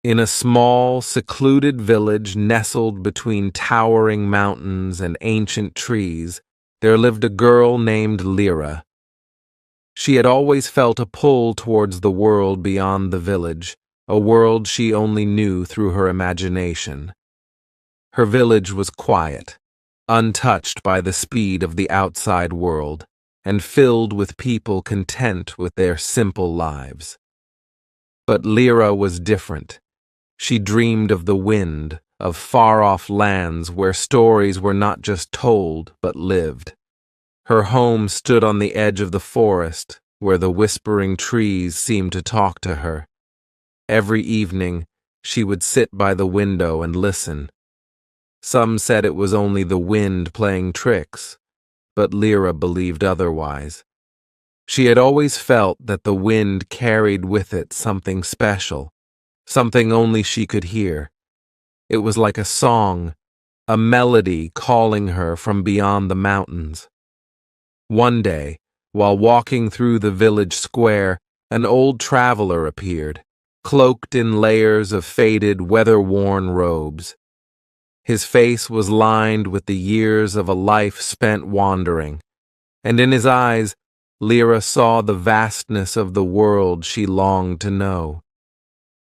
In a small, secluded village nestled between towering mountains and ancient trees, there lived a girl named Lyra. She had always felt a pull towards the world beyond the village, a world she only knew through her imagination. Her village was quiet, untouched by the speed of the outside world, and filled with people content with their simple lives. But Lyra was different. She dreamed of the wind, of far-off lands where stories were not just told but lived. Her home stood on the edge of the forest, where the whispering trees seemed to talk to her. Every evening, she would sit by the window and listen. Some said it was only the wind playing tricks, but Lyra believed otherwise. She had always felt that the wind carried with it something special, something only she could hear. It was like a song, a melody calling her from beyond the mountains. One day, while walking through the village square, an old traveler appeared, cloaked in layers of faded, weather-worn robes. His face was lined with the years of a life spent wandering, and in his eyes, Lyra saw the vastness of the world she longed to know.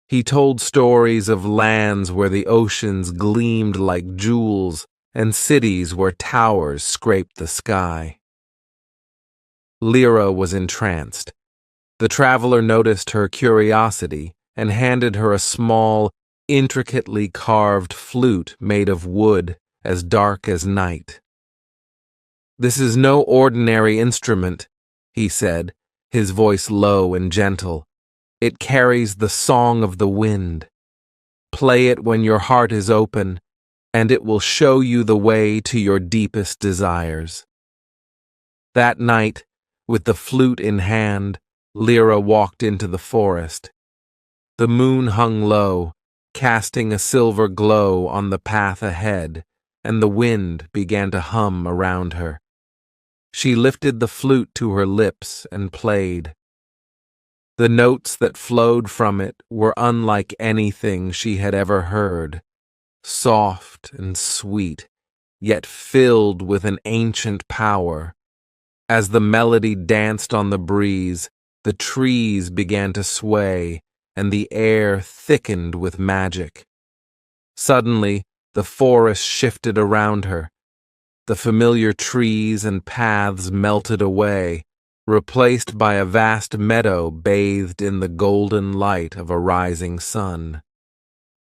He told stories of lands where the oceans gleamed like jewels and cities where towers scraped the sky. Lyra was entranced. The traveler noticed her curiosity and handed her a small, intricately carved flute made of wood as dark as night. "This is no ordinary instrument," he said, his voice low and gentle. "It carries the song of the wind. Play it when your heart is open, and it will show you the way to your deepest desires." That night, with the flute in hand, Lyra walked into the forest. The moon hung low, casting a silver glow on the path ahead, and the wind began to hum around her. She lifted the flute to her lips and played. The notes that flowed from it were unlike anything she had ever heard, soft and sweet, yet filled with an ancient power. As the melody danced on the breeze, the trees began to sway, and the air thickened with magic. Suddenly, the forest shifted around her. The familiar trees and paths melted away, replaced by a vast meadow bathed in the golden light of a rising sun.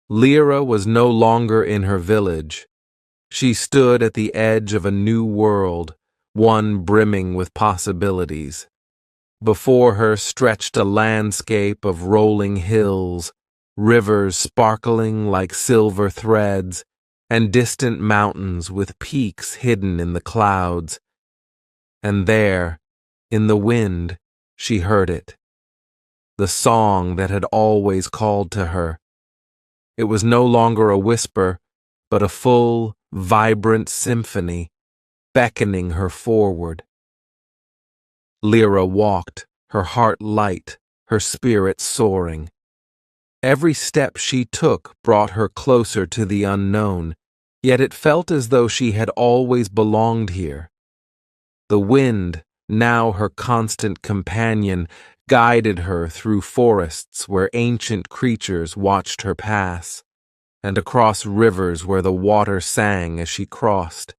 Lyra was no longer in her village. She stood at the edge of a new world, one brimming with possibilities. Before her stretched a landscape of rolling hills, rivers sparkling like silver threads, and distant mountains with peaks hidden in the clouds. And there, in the wind, she heard it. The song that had always called to her. It was no longer a whisper, but a full, vibrant symphony, beckoning her forward. Lyra walked, her heart light, her spirit soaring. Every step she took brought her closer to the unknown, yet it felt as though she had always belonged here. The wind, now her constant companion, guided her through forests where ancient creatures watched her pass, and across rivers where the water sang as she crossed.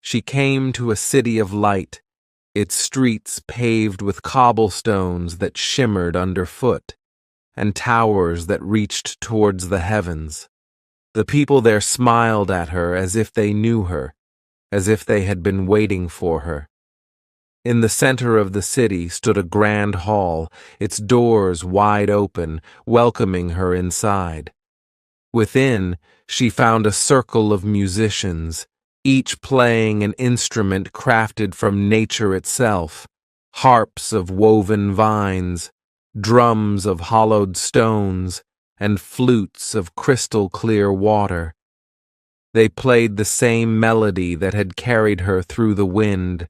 She came to a city of light, its streets paved with cobblestones that shimmered underfoot, and towers that reached towards the heavens. The people there smiled at her as if they knew her, as if they had been waiting for her. In the center of the city stood a grand hall, its doors wide open, welcoming her inside. Within, she found a circle of musicians, each playing an instrument crafted from nature itself, harps of woven vines, drums of hollowed stones, and flutes of crystal-clear water. They played the same melody that had carried her through the wind.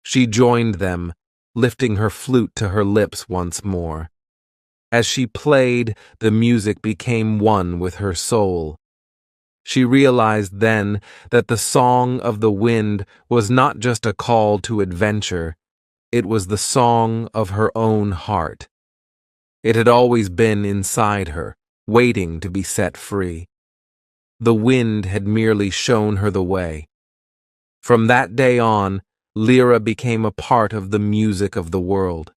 She joined them, lifting her flute to her lips once more. As she played, the music became one with her soul. She realized then that the song of the wind was not just a call to adventure, it was the song of her own heart. It had always been inside her, waiting to be set free. The wind had merely shown her the way. From that day on, Lyra became a part of the music of the world.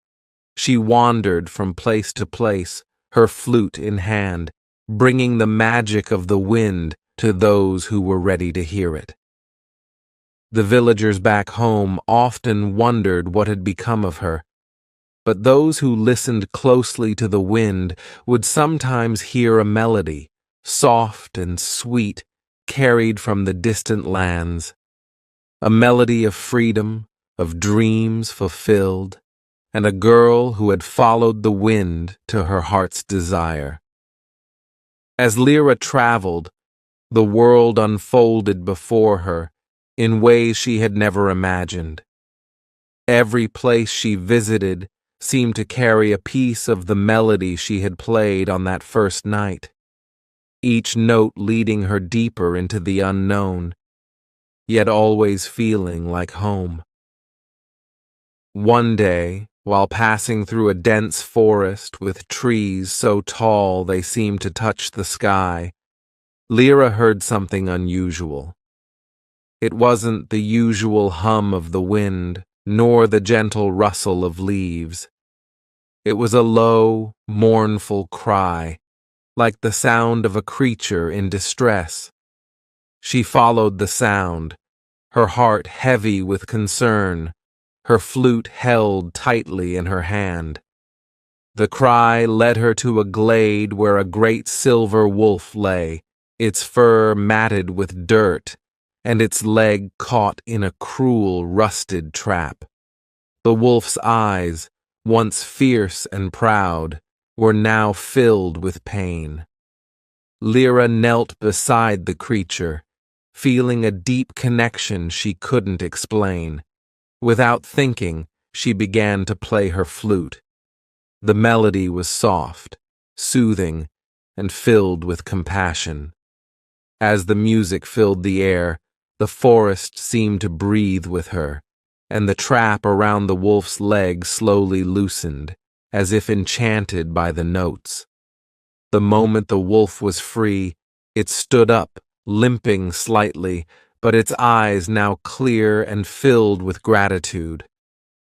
She wandered from place to place, her flute in hand, bringing the magic of the wind to those who were ready to hear it. The villagers back home often wondered what had become of her, but those who listened closely to the wind would sometimes hear a melody, soft and sweet, carried from the distant lands. A melody of freedom, of dreams fulfilled, and a girl who had followed the wind to her heart's desire. As Lyra traveled, the world unfolded before her in ways she had never imagined. Every place she visited seemed to carry a piece of the melody she had played on that first night, each note leading her deeper into the unknown, yet always feeling like home. One day, while passing through a dense forest with trees so tall they seemed to touch the sky, Lyra heard something unusual. It wasn't the usual hum of the wind, nor the gentle rustle of leaves. It was a low, mournful cry, like the sound of a creature in distress. She followed the sound, her heart heavy with concern, her flute held tightly in her hand. The cry led her to a glade where a great silver wolf lay, its fur matted with dirt, and its leg caught in a cruel, rusted trap. The wolf's eyes, once fierce and proud, were now filled with pain. Lyra knelt beside the creature, feeling a deep connection she couldn't explain. Without thinking, she began to play her flute. The melody was soft, soothing, and filled with compassion. As the music filled the air, the forest seemed to breathe with her, and the trap around the wolf's leg slowly loosened, as if enchanted by the notes. The moment the wolf was free, it stood up, limping slightly, but its eyes now clear and filled with gratitude.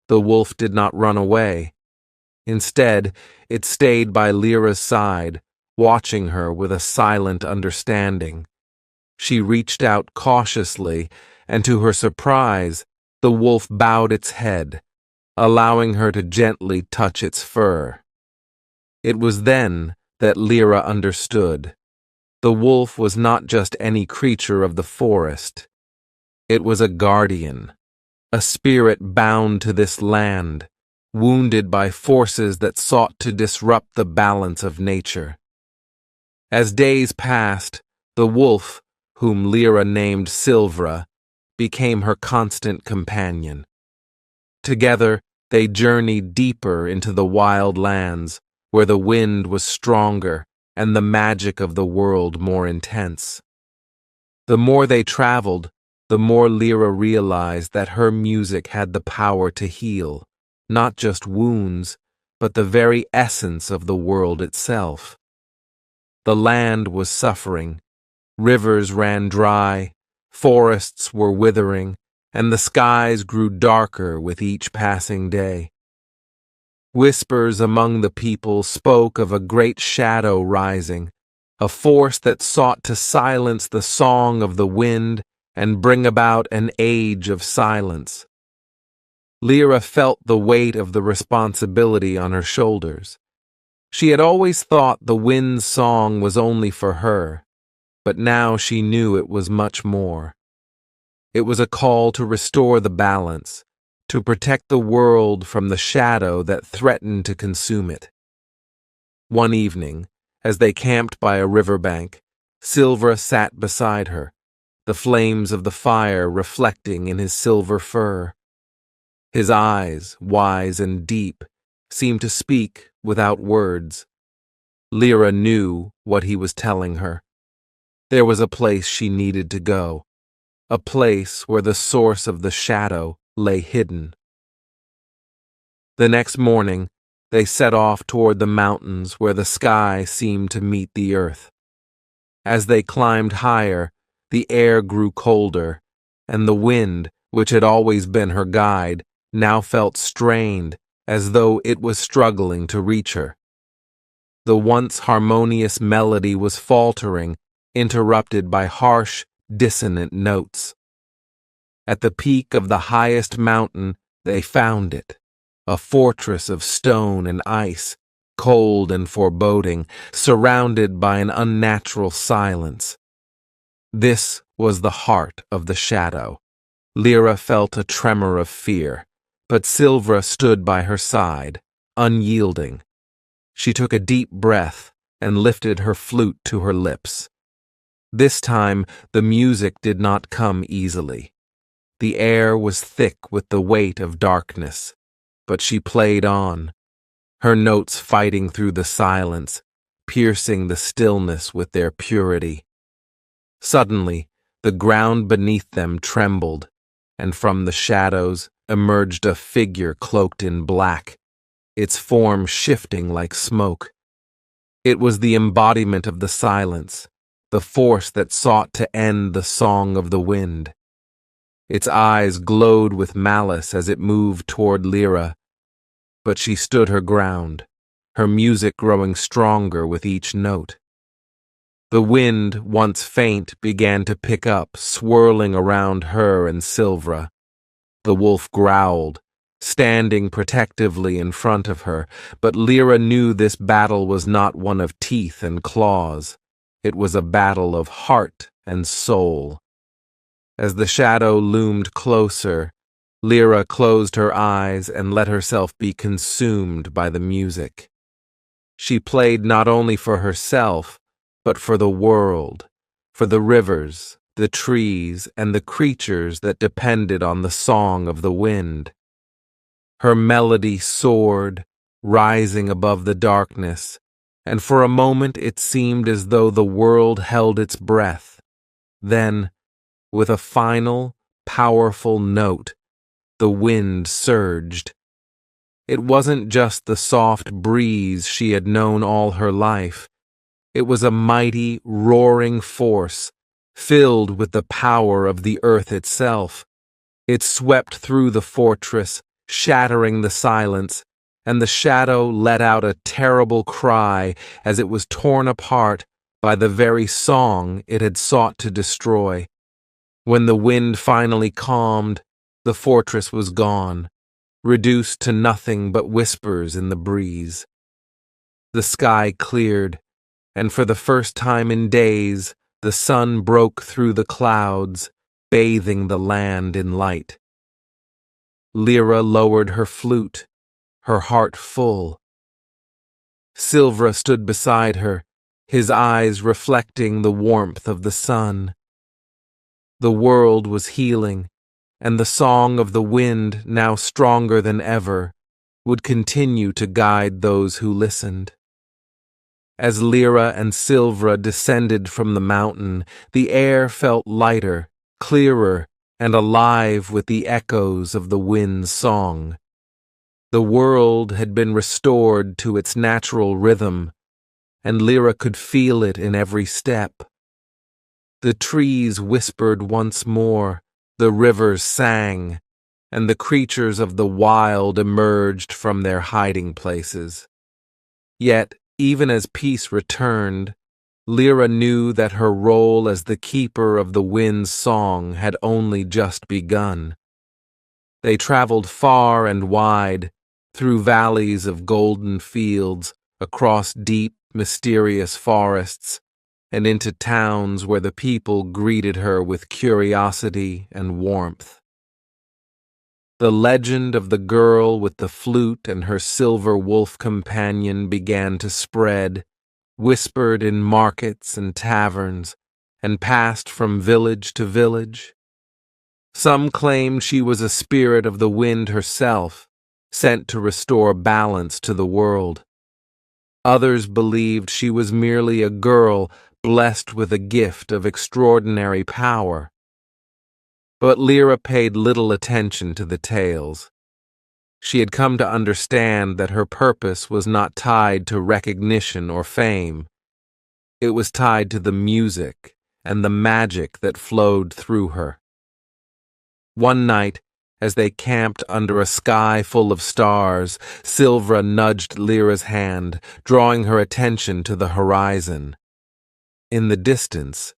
The wolf did not run away. Instead, it stayed by Lyra's side, watching her with a silent understanding. She reached out cautiously, and to her surprise, the wolf bowed its head, allowing her to gently touch its fur. It was then that Lyra understood. The wolf was not just any creature of the forest. It was a guardian, a spirit bound to this land, wounded by forces that sought to disrupt the balance of nature. As days passed, the wolf, whom Lyra named Silvra, became her constant companion. Together, they journeyed deeper into the wild lands, where the wind was stronger and the magic of the world more intense. The more they traveled, the more Lyra realized that her music had the power to heal, not just wounds, but the very essence of the world itself. The land was suffering, rivers ran dry, forests were withering, and the skies grew darker with each passing day. Whispers among the people spoke of a great shadow rising, a force that sought to silence the song of the wind and bring about an age of silence. Lyra felt the weight of the responsibility on her shoulders. She had always thought the wind's song was only for her, but now she knew it was much more. It was a call to restore the balance, to protect the world from the shadow that threatened to consume it. One evening, as they camped by a riverbank, Silvra sat beside her, the flames of the fire reflecting in his silver fur. His eyes, wise and deep, seemed to speak without words, Lyra knew what he was telling her. There was a place she needed to go, a place where the source of the shadow lay hidden. The next morning, they set off toward the mountains where the sky seemed to meet the earth. As they climbed higher, the air grew colder, and the wind, which had always been her guide, now felt strained, as though it was struggling to reach her. The once harmonious melody was faltering, interrupted by harsh, dissonant notes. At the peak of the highest mountain, they found it, a fortress of stone and ice, cold and foreboding, surrounded by an unnatural silence. This was the heart of the shadow. Lyra felt a tremor of fear, but Silvra stood by her side, unyielding. She took a deep breath and lifted her flute to her lips. This time, the music did not come easily. The air was thick with the weight of darkness, but she played on, her notes fighting through the silence, piercing the stillness with their purity. Suddenly, the ground beneath them trembled, and from the shadows emerged a figure cloaked in black, its form shifting like smoke. It was the embodiment of the silence, the force that sought to end the song of the wind. Its eyes glowed with malice as it moved toward Lyra, but she stood her ground, her music growing stronger with each note. The wind, once faint, began to pick up, swirling around her and Silvra. The wolf growled, standing protectively in front of her, but Lyra knew this battle was not one of teeth and claws. It was a battle of heart and soul. As the shadow loomed closer, Lyra closed her eyes and let herself be consumed by the music. She played not only for herself, but for the world, for the rivers, the trees, and the creatures that depended on the song of the wind. Her melody soared, rising above the darkness, and for a moment it seemed as though the world held its breath. Then, with a final, powerful note, the wind surged. It wasn't just the soft breeze she had known all her life. It was a mighty, roaring force, filled with the power of the earth itself. It swept through the fortress, shattering the silence, and the shadow let out a terrible cry as it was torn apart by the very song it had sought to destroy. When the wind finally calmed, the fortress was gone, reduced to nothing but whispers in the breeze. The sky cleared, and for the first time in days, the sun broke through the clouds, bathing the land in light. Lyra lowered her flute, her heart full. Silvra stood beside her, his eyes reflecting the warmth of the sun. The world was healing, and the song of the wind, now stronger than ever, would continue to guide those who listened. As Lyra and Silvra descended from the mountain, the air felt lighter, clearer, and alive with the echoes of the wind's song. The world had been restored to its natural rhythm, and Lyra could feel it in every step. The trees whispered once more, the rivers sang, and the creatures of the wild emerged from their hiding places. Yet, even as peace returned, Lyra knew that her role as the keeper of the wind's song had only just begun. They traveled far and wide, through valleys of golden fields, across deep, mysterious forests, and into towns where the people greeted her with curiosity and warmth. The legend of the girl with the flute and her silver wolf companion began to spread, whispered in markets and taverns, and passed from village to village. Some claimed she was a spirit of the wind herself, sent to restore balance to the world. Others believed she was merely a girl blessed with a gift of extraordinary power. But Lyra paid little attention to the tales. She had come to understand that her purpose was not tied to recognition or fame. It was tied to the music and the magic that flowed through her. One night, as they camped under a sky full of stars, Silvra nudged Lyra's hand, drawing her attention to the horizon. In the distance,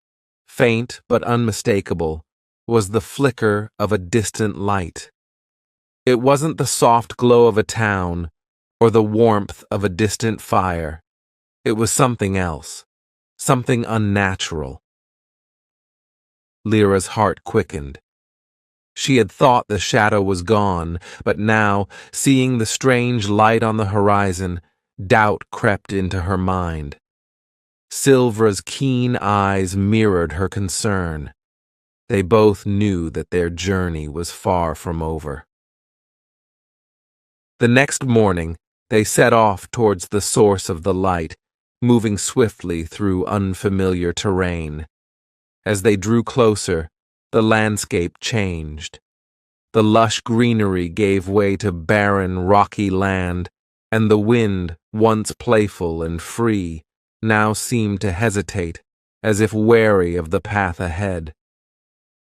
faint but unmistakable, was the flicker of a distant light. It wasn't the soft glow of a town or the warmth of a distant fire. It was something else, something unnatural. Lyra's heart quickened. She had thought the shadow was gone, but now, seeing the strange light on the horizon, doubt crept into her mind. Silvra's keen eyes mirrored her concern. They both knew that their journey was far from over. The next morning, they set off towards the source of the light, moving swiftly through unfamiliar terrain. As they drew closer, the landscape changed. The lush greenery gave way to barren, rocky land, and the wind, once playful and free, now seemed to hesitate, as if wary of the path ahead.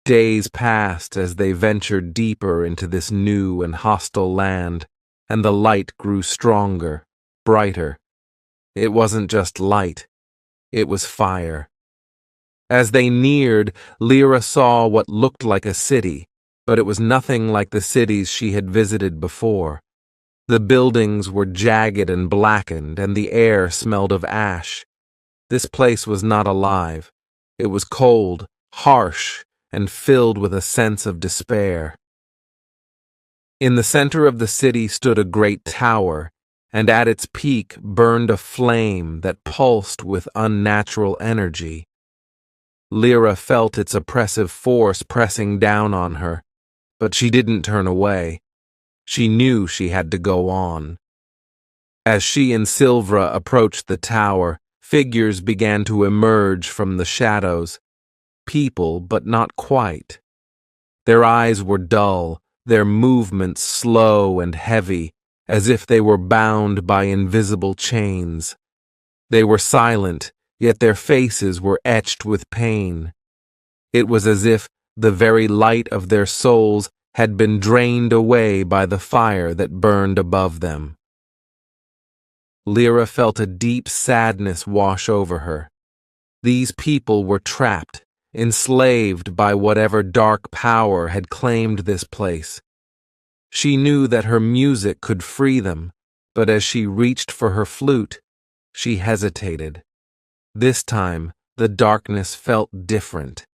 Days passed as they ventured deeper into this new and hostile land, and the light grew stronger, brighter. It wasn't just light, it was fire. As they neared, Lyra saw what looked like a city, but it was nothing like the cities she had visited before. The buildings were jagged and blackened, and the air smelled of ash. This place was not alive. It was cold, harsh, and filled with a sense of despair. In the center of the city stood a great tower, and at its peak burned a flame that pulsed with unnatural energy. Lyra felt its oppressive force pressing down on her, but she didn't turn away. She knew she had to go on. As she and Silvra approached the tower, figures began to emerge from the shadows. People, but not quite. Their eyes were dull, their movements slow and heavy, as if they were bound by invisible chains. They were silent, yet their faces were etched with pain. It was as if the very light of their souls had been drained away by the fire that burned above them. Lyra felt a deep sadness wash over her. These people were trapped, enslaved by whatever dark power had claimed this place. She knew that her music could free them, but as she reached for her flute, she hesitated. This time, the darkness felt different.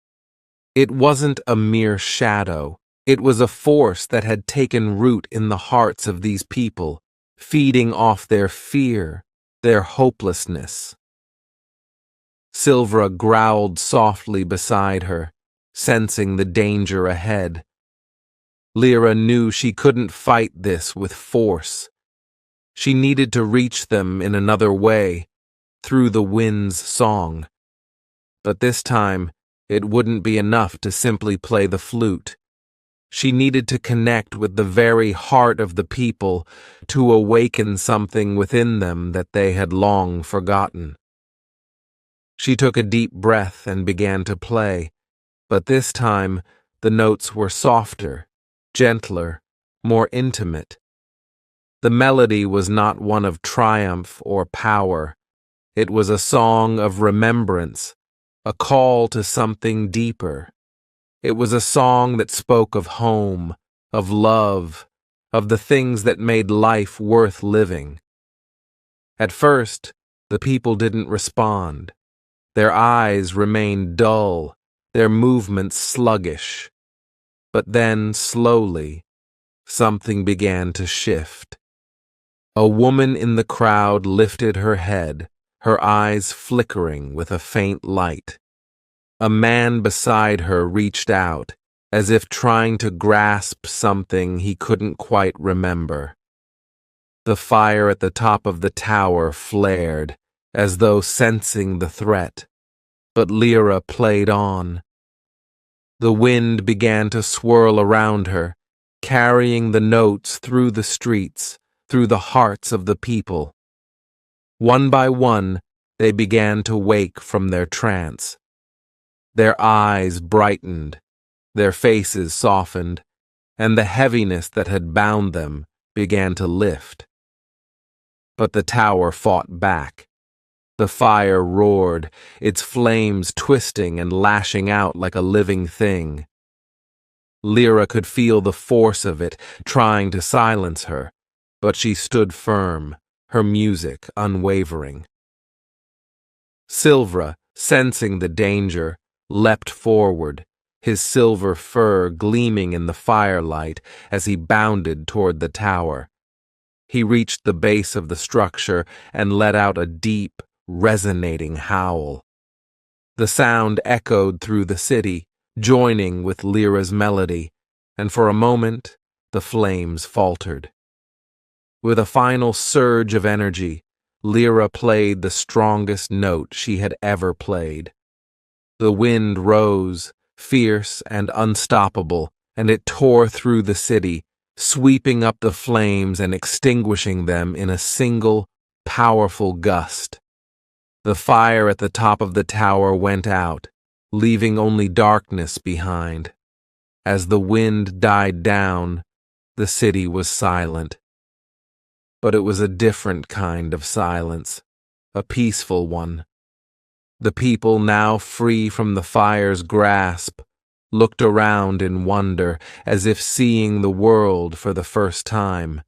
It wasn't a mere shadow. It was a force that had taken root in the hearts of these people, feeding off their fear, their hopelessness. Silvra growled softly beside her, sensing the danger ahead. Lyra knew she couldn't fight this with force. She needed to reach them in another way, through the wind's song. But this time, it wouldn't be enough to simply play the flute. She needed to connect with the very heart of the people, to awaken something within them that they had long forgotten. She took a deep breath and began to play, but this time the notes were softer, gentler, more intimate. The melody was not one of triumph or power. It was a song of remembrance, a call to something deeper. It was a song that spoke of home, of love, of the things that made life worth living. At first, the people didn't respond. Their eyes remained dull, their movements sluggish. But then, slowly, something began to shift. A woman in the crowd lifted her head, her eyes flickering with a faint light. A man beside her reached out, as if trying to grasp something he couldn't quite remember. The fire at the top of the tower flared, as though sensing the threat, but Lyra played on. The wind began to swirl around her, carrying the notes through the streets, through the hearts of the people. One by one, they began to wake from their trance. Their eyes brightened, their faces softened, and the heaviness that had bound them began to lift. But the tower fought back. The fire roared, its flames twisting and lashing out like a living thing. Lyra could feel the force of it, trying to silence her, but she stood firm, her music unwavering. Silvra, sensing the danger, leapt forward, his silver fur gleaming in the firelight as he bounded toward the tower. He reached the base of the structure and let out a deep, resonating howl. The sound echoed through the city, joining with Lyra's melody, and for a moment the flames faltered. With a final surge of energy, Lyra played the strongest note she had ever played. The wind rose, fierce and unstoppable, and it tore through the city, sweeping up the flames and extinguishing them in a single, powerful gust. The fire at the top of the tower went out, leaving only darkness behind. As the wind died down, the city was silent. But it was a different kind of silence, a peaceful one. The people, now free from the fire's grasp, looked around in wonder, as if seeing the world for the first time.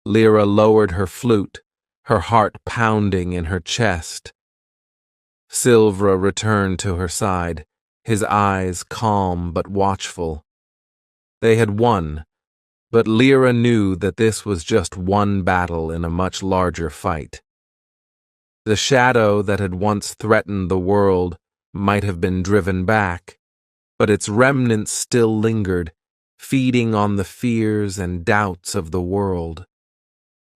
Lyra lowered her flute, her heart pounding in her chest. Silvra returned to her side, his eyes calm but watchful. They had won, but Lyra knew that this was just one battle in a much larger fight. The shadow that had once threatened the world might have been driven back, but its remnants still lingered, feeding on the fears and doubts of the world.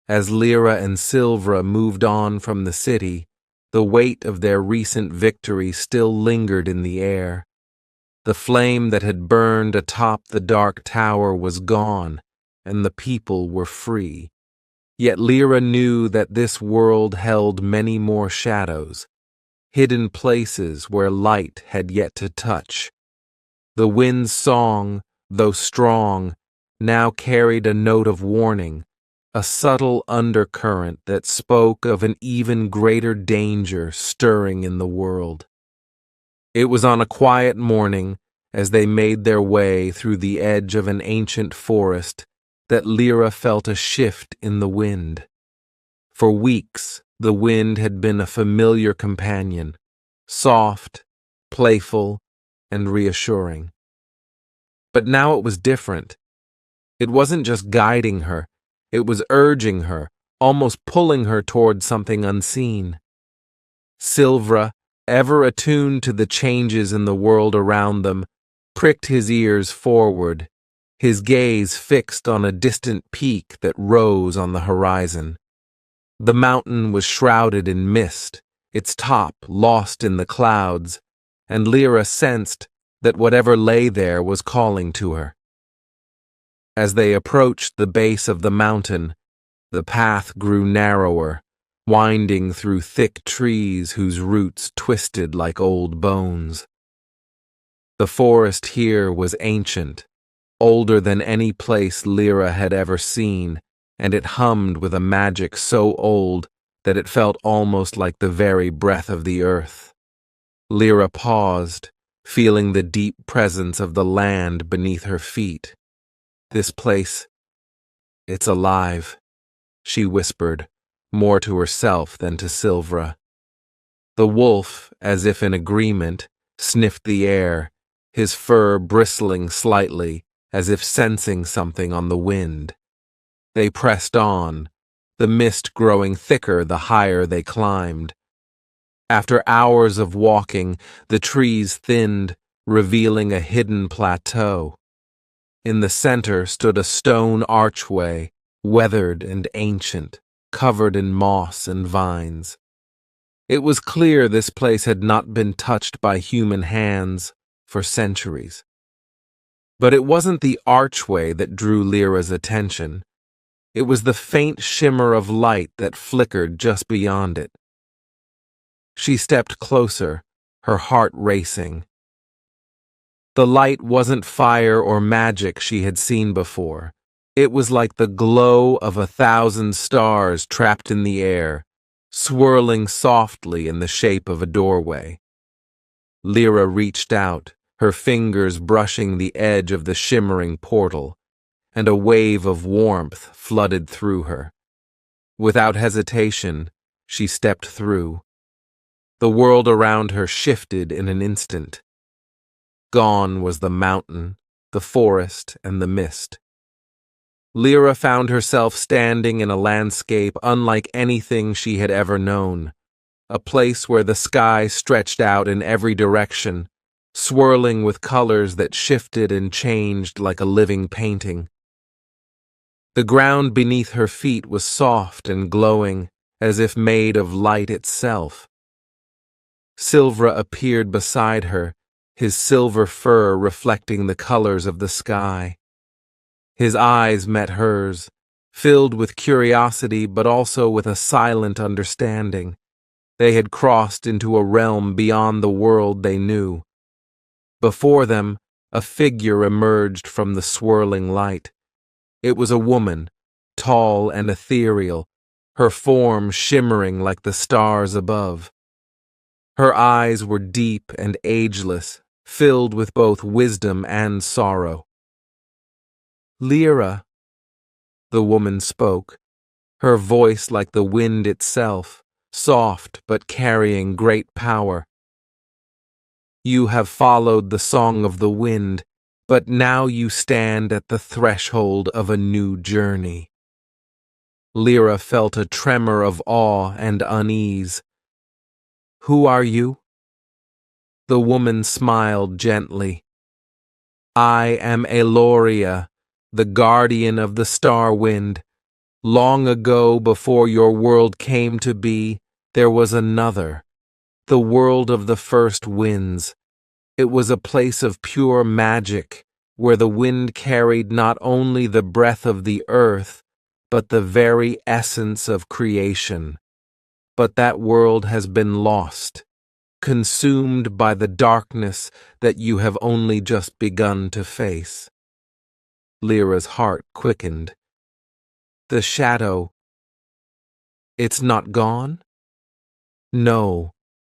As Lyra and Silvra moved on from the city, the weight of their recent victory still lingered in the air. The flame that had burned atop the dark tower was gone, and the people were free. Yet Lyra knew that this world held many more shadows, hidden places where light had yet to touch. The wind's song, though strong, now carried a note of warning, a subtle undercurrent that spoke of an even greater danger stirring in the world. It was on a quiet morning, as they made their way through the edge of an ancient forest, that Lyra felt a shift in the wind. For weeks, the wind had been a familiar companion, soft, playful, and reassuring. But now it was different. It wasn't just guiding her, it was urging her, almost pulling her toward something unseen. Silvra, ever attuned to the changes in the world around them, pricked his ears forward, his gaze fixed on a distant peak that rose on the horizon. The mountain was shrouded in mist, its top lost in the clouds, and Lyra sensed that whatever lay there was calling to her. As they approached the base of the mountain, the path grew narrower, winding through thick trees whose roots twisted like old bones. The forest here was ancient, older than any place Lyra had ever seen, and it hummed with a magic so old that it felt almost like the very breath of the earth. Lyra paused, feeling the deep presence of the land beneath her feet. "This place, it's alive," she whispered, more to herself than to Silvra. The wolf, as if in agreement, sniffed the air, his fur bristling slightly, as if sensing something on the wind. They pressed on, the mist growing thicker the higher they climbed. After hours of walking, the trees thinned, revealing a hidden plateau. In the center stood a stone archway, weathered and ancient, covered in moss and vines. It was clear this place had not been touched by human hands for centuries. But it wasn't the archway that drew Lyra's attention. It was the faint shimmer of light that flickered just beyond it. She stepped closer, her heart racing. The light wasn't fire or magic she had seen before. It was like the glow of 1,000 stars trapped in the air, swirling softly in the shape of a doorway. Lyra reached out, her fingers brushing the edge of the shimmering portal, and a wave of warmth flooded through her. Without hesitation, she stepped through. The world around her shifted in an instant. Gone was the mountain, the forest, and the mist. Lyra found herself standing in a landscape unlike anything she had ever known, a place where the sky stretched out in every direction, swirling with colors that shifted and changed like a living painting. The ground beneath her feet was soft and glowing, as if made of light itself. Silvra appeared beside her, his silver fur reflecting the colors of the sky. His eyes met hers, filled with curiosity but also with a silent understanding. They had crossed into a realm beyond the world they knew. Before them, a figure emerged from the swirling light. It was a woman, tall and ethereal, her form shimmering like the stars above. Her eyes were deep and ageless, filled with both wisdom and sorrow. "Lyra," the woman spoke, her voice like the wind itself, soft but carrying great power. "You have followed the song of the wind, but now you stand at the threshold of a new journey." Lyra felt a tremor of awe and unease. "Who are you?" The woman smiled gently. "I am Eloria, the guardian of the star wind. Long ago, before your world came to be, there was another, the world of the first winds. It was a place of pure magic, where the wind carried not only the breath of the earth, but the very essence of creation. But that world has been lost, consumed by the darkness that you have only just begun to face." Lyra's heart quickened. "The shadow, it's not gone?" "No,"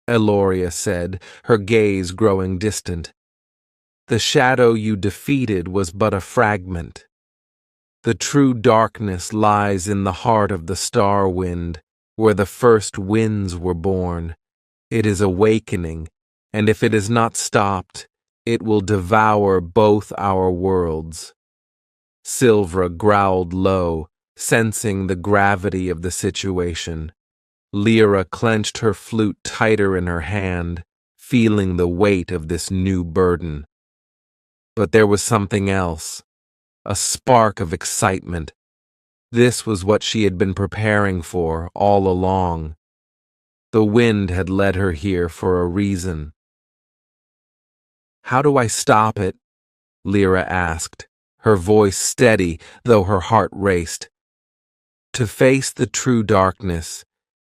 Eloria said, her gaze growing distant. "The shadow you defeated was but a fragment. The true darkness lies in the heart of the star wind, where the first winds were born. It is awakening, and if it is not stopped, it will devour both our worlds." Silvra growled low, sensing the gravity of the situation. Lyra clenched her flute tighter in her hand, feeling the weight of this new burden. But there was something else, a spark of excitement. This was what she had been preparing for all along. The wind had led her here for a reason. "How do I stop it?" Lyra asked, her voice steady, though her heart raced. "To face the true darkness,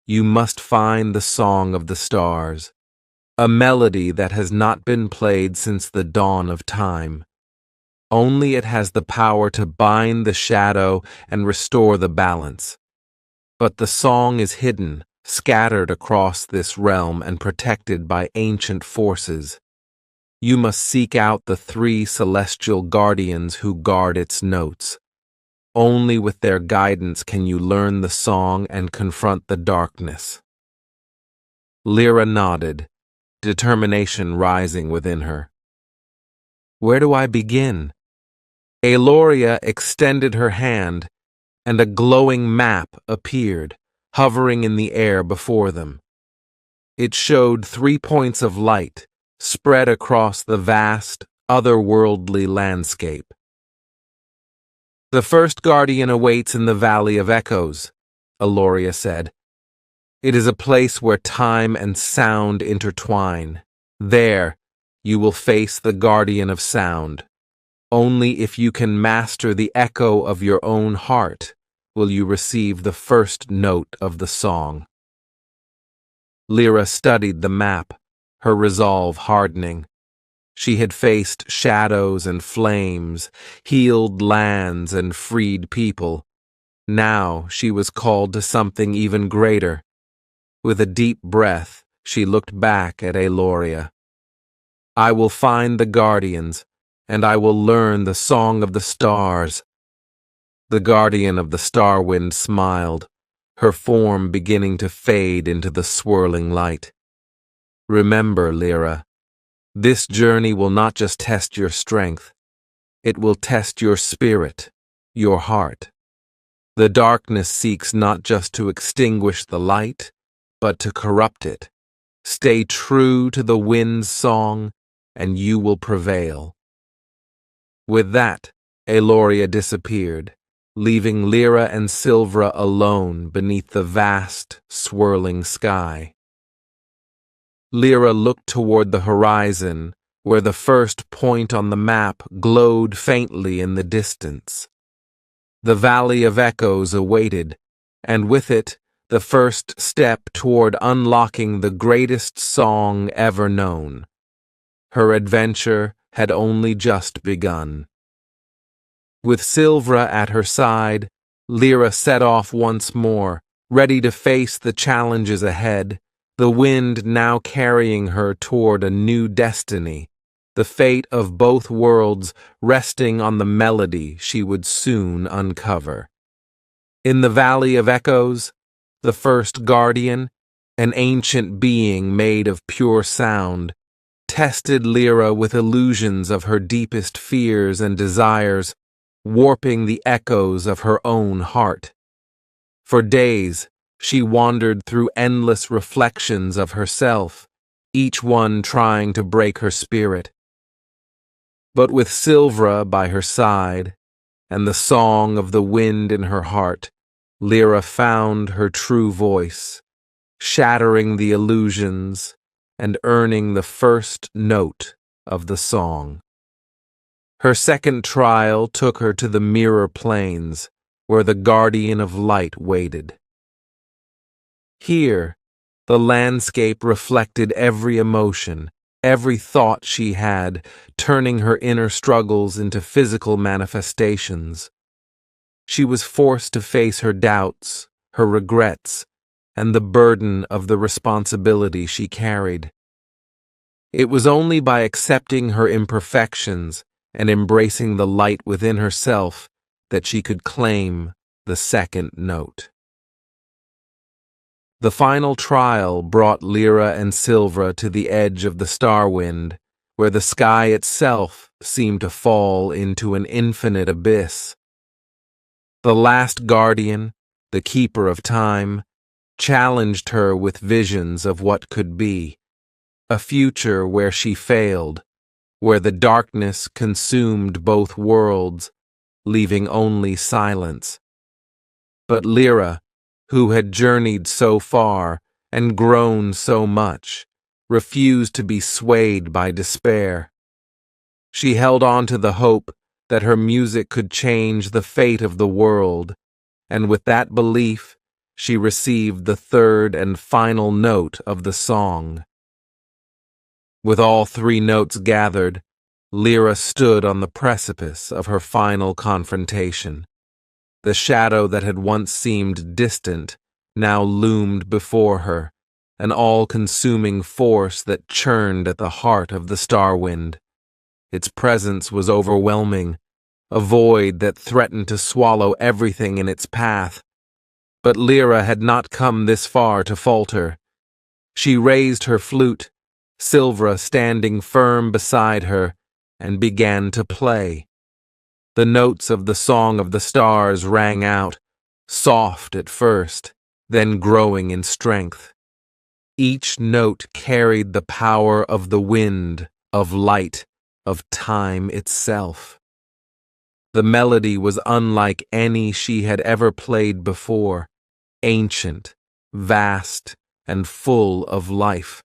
you must find the song of the stars, a melody that has not been played since the dawn of time. Only it has the power to bind the shadow and restore the balance. But the song is hidden, scattered across this realm and protected by ancient forces. You must seek out the 3 celestial guardians who guard its notes. Only with their guidance can you learn the song and confront the darkness." Lyra nodded, determination rising within her. "Where do I begin?" Eloria extended her hand, and a glowing map appeared, hovering in the air before them. It showed 3 points of light, spread across the vast, otherworldly landscape. The first guardian awaits in the Valley of Echoes, Eloria said. It is a place where time and sound intertwine. There, you will face the guardian of sound. Only if you can master the echo of your own heart will you receive the first note of the song. Lyra studied the map, her resolve hardening. She had faced shadows and flames, healed lands and freed people. Now she was called to something even greater. With a deep breath, she looked back at Eloria. I will find the guardians, and I will learn the song of the stars. The guardian of the star wind smiled, her form beginning to fade into the swirling light. Remember, Lyra, this journey will not just test your strength, it will test your spirit, your heart. The darkness seeks not just to extinguish the light, but to corrupt it. Stay true to the wind's song, and you will prevail. With that, Eloria disappeared, leaving Lyra and Silvra alone beneath the vast, swirling sky. Lyra looked toward the horizon, where the first point on the map glowed faintly in the distance. The Valley of Echoes awaited, and with it, the first step toward unlocking the greatest song ever known. Her adventure had only just begun. With Silvra at her side, Lyra set off once more, ready to face the challenges ahead, the wind now carrying her toward a new destiny, the fate of both worlds resting on the melody she would soon uncover. In the Valley of Echoes, the first guardian, an ancient being made of pure sound, tested Lyra with illusions of her deepest fears and desires, warping the echoes of her own heart. For days, she wandered through endless reflections of herself, each one trying to break her spirit. But with Silvra by her side, and the song of the wind in her heart, Lyra found her true voice, shattering the illusions and earning the first note of the song. Her second trial took her to the mirror plains, where the guardian of light waited. Here, the landscape reflected every emotion, every thought she had, turning her inner struggles into physical manifestations. She was forced to face her doubts, her regrets, and the burden of the responsibility she carried. It was only by accepting her imperfections and embracing the light within herself that she could claim the second note. The final trial brought Lyra and Silvra to the edge of the star wind, where the sky itself seemed to fall into an infinite abyss. The last guardian, the keeper of time, challenged her with visions of what could be, a future where she failed, where the darkness consumed both worlds, leaving only silence. But Lyra, who had journeyed so far and grown so much, refused to be swayed by despair. She held on to the hope that her music could change the fate of the world, and with that belief, she received the third and final note of the song. With all three notes gathered, Lyra stood on the precipice of her final confrontation. The shadow that had once seemed distant now loomed before her, an all-consuming force that churned at the heart of the star wind. Its presence was overwhelming, a void that threatened to swallow everything in its path. But Lyra had not come this far to falter. She raised her flute, Silvra standing firm beside her, and began to play. The notes of the Song of the Stars rang out, soft at first, then growing in strength. Each note carried the power of the wind, of light, of time itself. The melody was unlike any she had ever played before, ancient, vast, and full of life.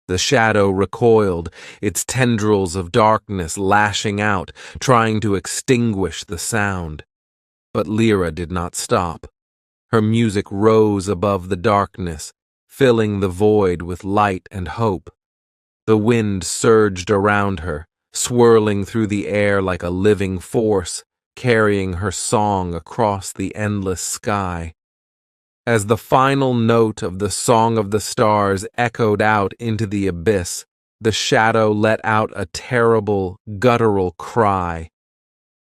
The shadow recoiled, its tendrils of darkness lashing out, trying to extinguish the sound. But Lyra did not stop. Her music rose above the darkness, filling the void with light and hope. The wind surged around her, swirling through the air like a living force, carrying her song across the endless sky. As the final note of the Song of the Stars echoed out into the abyss, the shadow let out a terrible, guttural cry.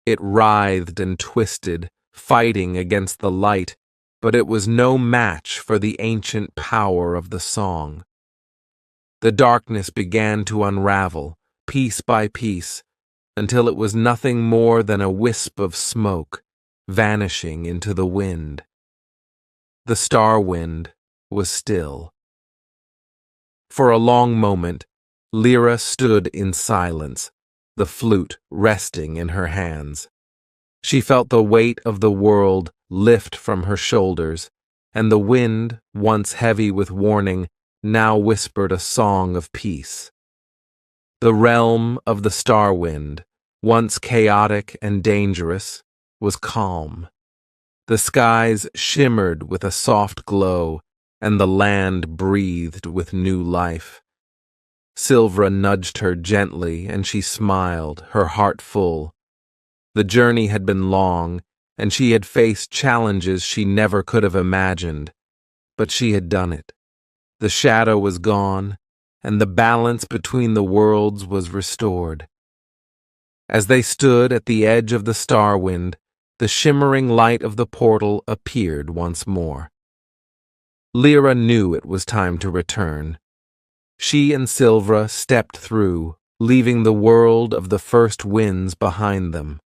It writhed and twisted, fighting against the light, but it was no match for the ancient power of the song. The darkness began to unravel, piece by piece, until it was nothing more than a wisp of smoke, vanishing into the wind. The star wind was still. For a long moment, Lyra stood in silence, the flute resting in her hands. She felt the weight of the world lift from her shoulders, and the wind, once heavy with warning, now whispered a song of peace. The realm of the star wind, once chaotic and dangerous, was calm. The skies shimmered with a soft glow, and the land breathed with new life. Silvra nudged her gently, and she smiled, her heart full. The journey had been long, and she had faced challenges she never could have imagined, but she had done it. The shadow was gone, and the balance between the worlds was restored. As they stood at the edge of the star wind, the shimmering light of the portal appeared once more. Lyra knew it was time to return. She and Silvra stepped through, leaving the world of the first winds behind them.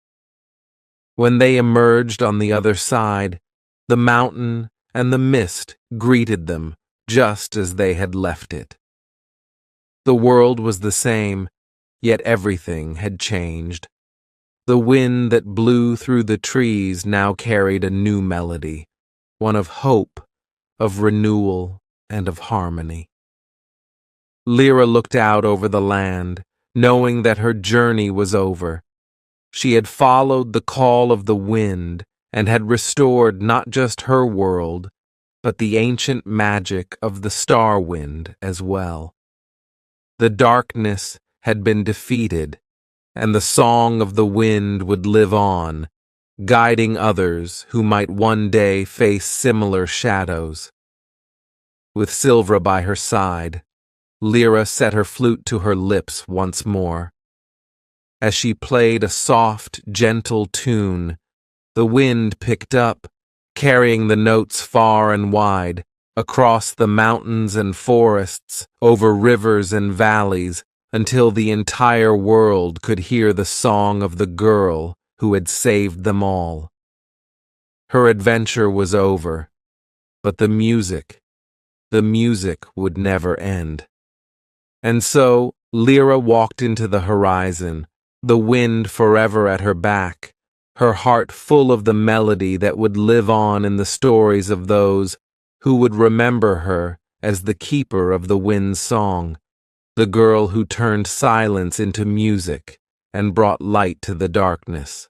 When they emerged on the other side, the mountain and the mist greeted them just as they had left it. The world was the same, yet everything had changed. The wind that blew through the trees now carried a new melody, one of hope, of renewal, and of harmony. Lyra looked out over the land, knowing that her journey was over. She had followed the call of the wind and had restored not just her world, but the ancient magic of the star wind as well. The darkness had been defeated, and the song of the wind would live on, guiding others who might one day face similar shadows. With Silvra by her side, Lyra set her flute to her lips once more. As she played a soft, gentle tune, the wind picked up, carrying the notes far and wide, across the mountains and forests, over rivers and valleys, until the entire world could hear the song of the girl who had saved them all. Her adventure was over, but the music would never end. And so Lyra walked into the horizon, the wind forever at her back, her heart full of the melody that would live on in the stories of those who would remember her as the keeper of the wind's song, the girl who turned silence into music and brought light to the darkness.